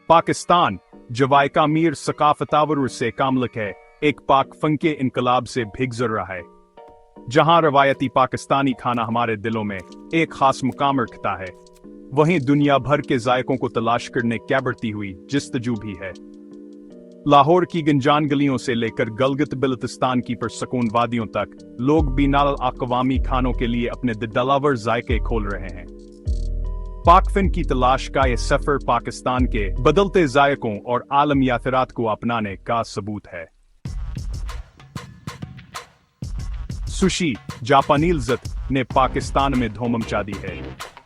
पाकिस्तान जवायका मीर सकाफतावर से कामलक है, एक पाक फन के इनकलाब से भिगजर रहा है, जहां रवायती पाकिस्तानी खाना हमारे दिलों में एक खास मुकाम रखता है, वहीं दुनिया भर के जायकों को तलाश करने क्या बढ़ती हुई जिस्तजू भी है। लाहौर की गंजान गलियों से लेकर गलगित बिल्तिस्तान की पुरसकून वादियों तक लोग बिनाल अक़वामी खानों के लिए अपने दिलदावर जायके खोल रहे हैं। पाकफिन की तलाश का ये सफर पाकिस्तान के बदलते जायकों और आलमियातिरात को अपनाने का सबूत है। सुशी जापानी लज़्ज़त ने पाकिस्तान में धूम मचा दी है।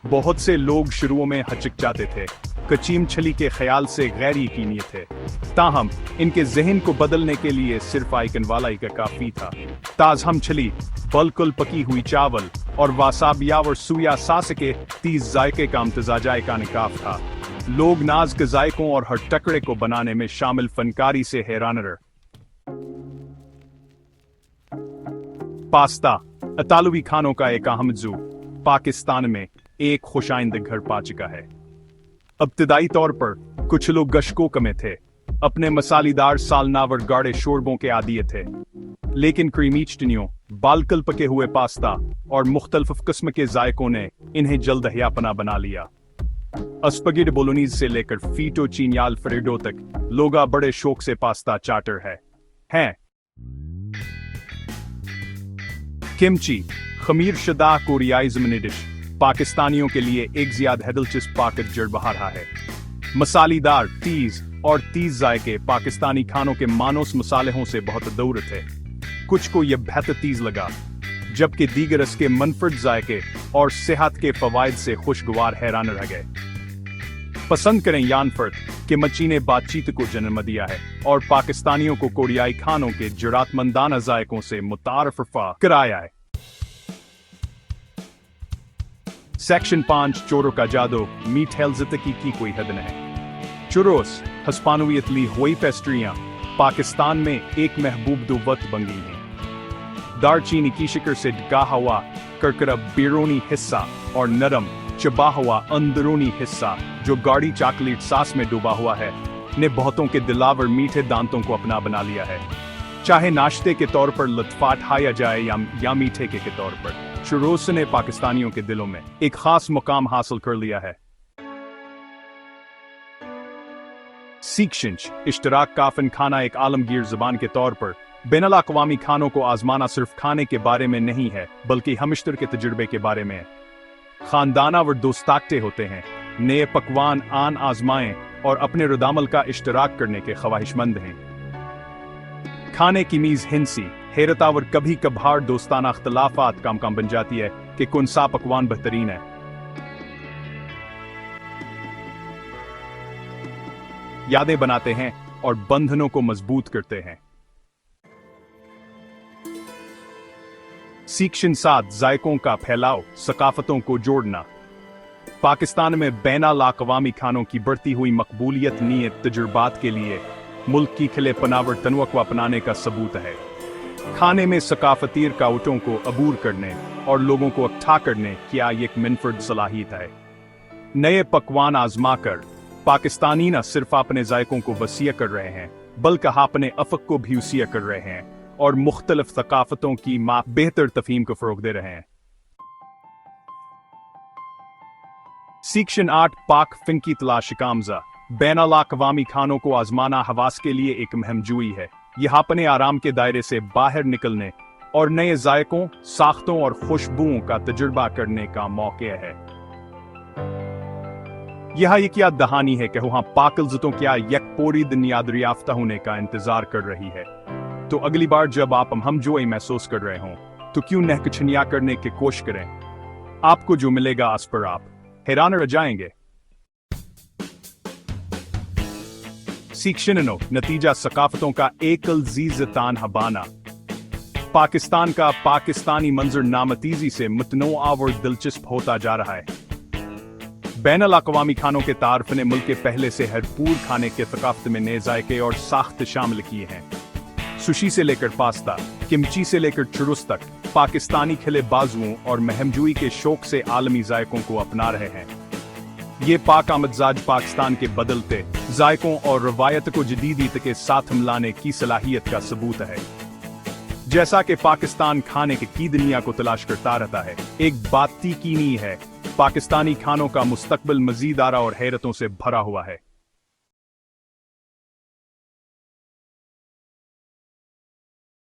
बहुत से लोग शुरू में हचकचाते थे, कचीम छली के ख्याल से गैर यकीनी थे, ताहम इनके जहन को बदलने के लिए सिर्फ आइकन वाला ही काफी था। ताज़हम छली, बलकुल पकी हुई चावल और वासाबिया और सुया सास के 30 जायके का इम्तजाज का निकाफ था। लोग नाज के जायकों और हर टकरे को बनाने में शामिल फनकारी से हैरान रहे। पास्ता इतालवी खानों का एक अहम जू पाकिस्तान में एक खुशाइंद घर पा चुका है। इब्तदाई तौर पर कुछ लोग गश्कोक में थे, अपने मसालेदार सालनावर गाढ़े शोरबों के आदी थे, लेकिन क्रीमी चटनियों, बालकल पके हुए पास्ता और मुख्तलिफ किस्म के जायकों ने इन्हें जल्द हयापना बना लिया। स्पगेटी बोलोनीज से लेकर फीटो चीनियाल फ्रेडो तक लोग बड़े शौक से पास्ता चाटर हैं। किमची खमीर शुदा कोरियाई ज़मीनी डिश पाकिस्तानियों के लिए एक ज्यादा दिलचस्प पाकत जड़ बहा रहा है। मसालेदार तीज जायके पाकिस्तानी खानों के मानोस मसालों से बहुत दूर थे। कुछ को यह बेहतर तीज लगा, जबकि दीगर इसके मनफरद जायके और सेहत के फवायद से खुशगवार हैरान रह गए। पसंद करें यानफर्द के मची ने बातचीत को जन्म दिया है और पाकिस्तानियों को कोरियाई खानों के जुरातमंदाना जायकों से मुतारफ कराया है। सेक्शन 5 चोरों का जादू मीट हेल्ज़तकी की कोई हद नहीं। चुरोस हस्पानोवियतली हुई पेस्ट्रियां पाकिस्तान में एक महबूब दुवत बन गई हैं। दारचीनी की शिकर से ढका हुआ करकरा बैरूनी हिस्सा और नरम चबा हुआ अंदरूनी हिस्सा जो गाढ़ी चॉकलेट सॉस में डूबा हुआ है ने बहुतों के दिलावर मीठे दांतों को अपना बना लिया है। चाहे नाश्ते के तौर पर लुत्फ़ उठाया जाए या मीठे के तौर पर, चुरोस ने पाकिस्तानियों के दिलों में एक खास मुकाम हासिल कर लिया है। सीक्शिंच इश्तराक काफिन खाना एक आलमगीर जुबान के तौर पर बैनुल अक़वामी खानों को आजमाना सिर्फ खाने के बारे में नहीं है, बल्कि हमिश्तर के तजुर्बे के बारे में है। खानदाना व दोस्ताकते होते हैं, नए पकवान आन आजमाएं और अपने रुदामल का इश्तराक करने के ख्वाहिशमंद हैं। खाने की मीज़ हिंसी हैरतावर कभी कभार दोस्ताना अख्तलाफात काम बन जाती है कि कौन सा पकवान बेहतरीन है। यादें बनाते हैं और बंधनों को मजबूत करते हैं। सीक्शन 7 जायकों का फैलाव, सकाफतों को जोड़ना। पाकिस्तान में बैनुल अक़वामी खानों की बढ़ती हुई मकबूलियत नीयत तजुर्बात के लिए मुल्क की खिले पनावर तनवा को अपनाने का सबूत है। खाने में सकाफती रुकावटों को अबूर करने और लोगों को इकट्ठा करने की एक मुनफरद सलाहियत है। नए पकवान आजमा कर पाकिस्तानी न सिर्फ अपने जायकों को वसीय कर रहे हैं, बल्कि अपने अफ़क़ को भी वसीय कर रहे हैं और मुख्तलिफ सकाफतों की बेहतर तफ़हीम को फ़रोग़ दे रहे हैं। सेक्शन 8 पाक फिन की तलाश कामज़ा बैनुल अक़वामी खानों को आजमाना हवास के लिए एक महमजूई है। यह अपने आराम के दायरे से बाहर निकलने और नए जायकों, साख्तों और खुशबुओं का तजुर्बा करने का मौका है। यह एक याद दहानी है कि वहां पाक इज़्ज़तों क्या यकपोरी दुनिया दरियाफ्ता होने का इंतजार कर रही है। तो अगली बार जब आप हमजोई महसूस कर रहे हों, तो क्यों न कछनिया करने की कोशिश करें। आपको जो मिलेगा उस पर आप हैरान रह जाएंगे। सेक्शन 9 नतीजा सकाफतों का एक ज़ीज़तान हबाना। पाकिस्तान का पाकिस्तानी मंजर नामतीजी से मुतनोआ और दिलचस्प होता जा रहा है। बैनुल अक़वामी खानों के तारफ़ ने मुल्क के पहले से भरपूर खाने के सकाफत में नए जायके और साख्त शामिल किए हैं। सुशी से लेकर पास्ता, किमची से लेकर चुरुस तक पाकिस्तानी खिले बाजुओं और महमजूई के शौक से आलमी जायकों को अपना रहे हैं। ये पाक आमदजाज पाकिस्तान के बदलते जायकों और रवायत को जदीदियत के साथ मिलाने की सलाहियत का सबूत है। जैसा कि पाकिस्तान खाने की दुनिया को तलाश करता रहता है, एक बात यकीनी है, पाकिस्तानी खानों का मुस्तकबिल मजीद आरा और हैरतों से भरा हुआ है।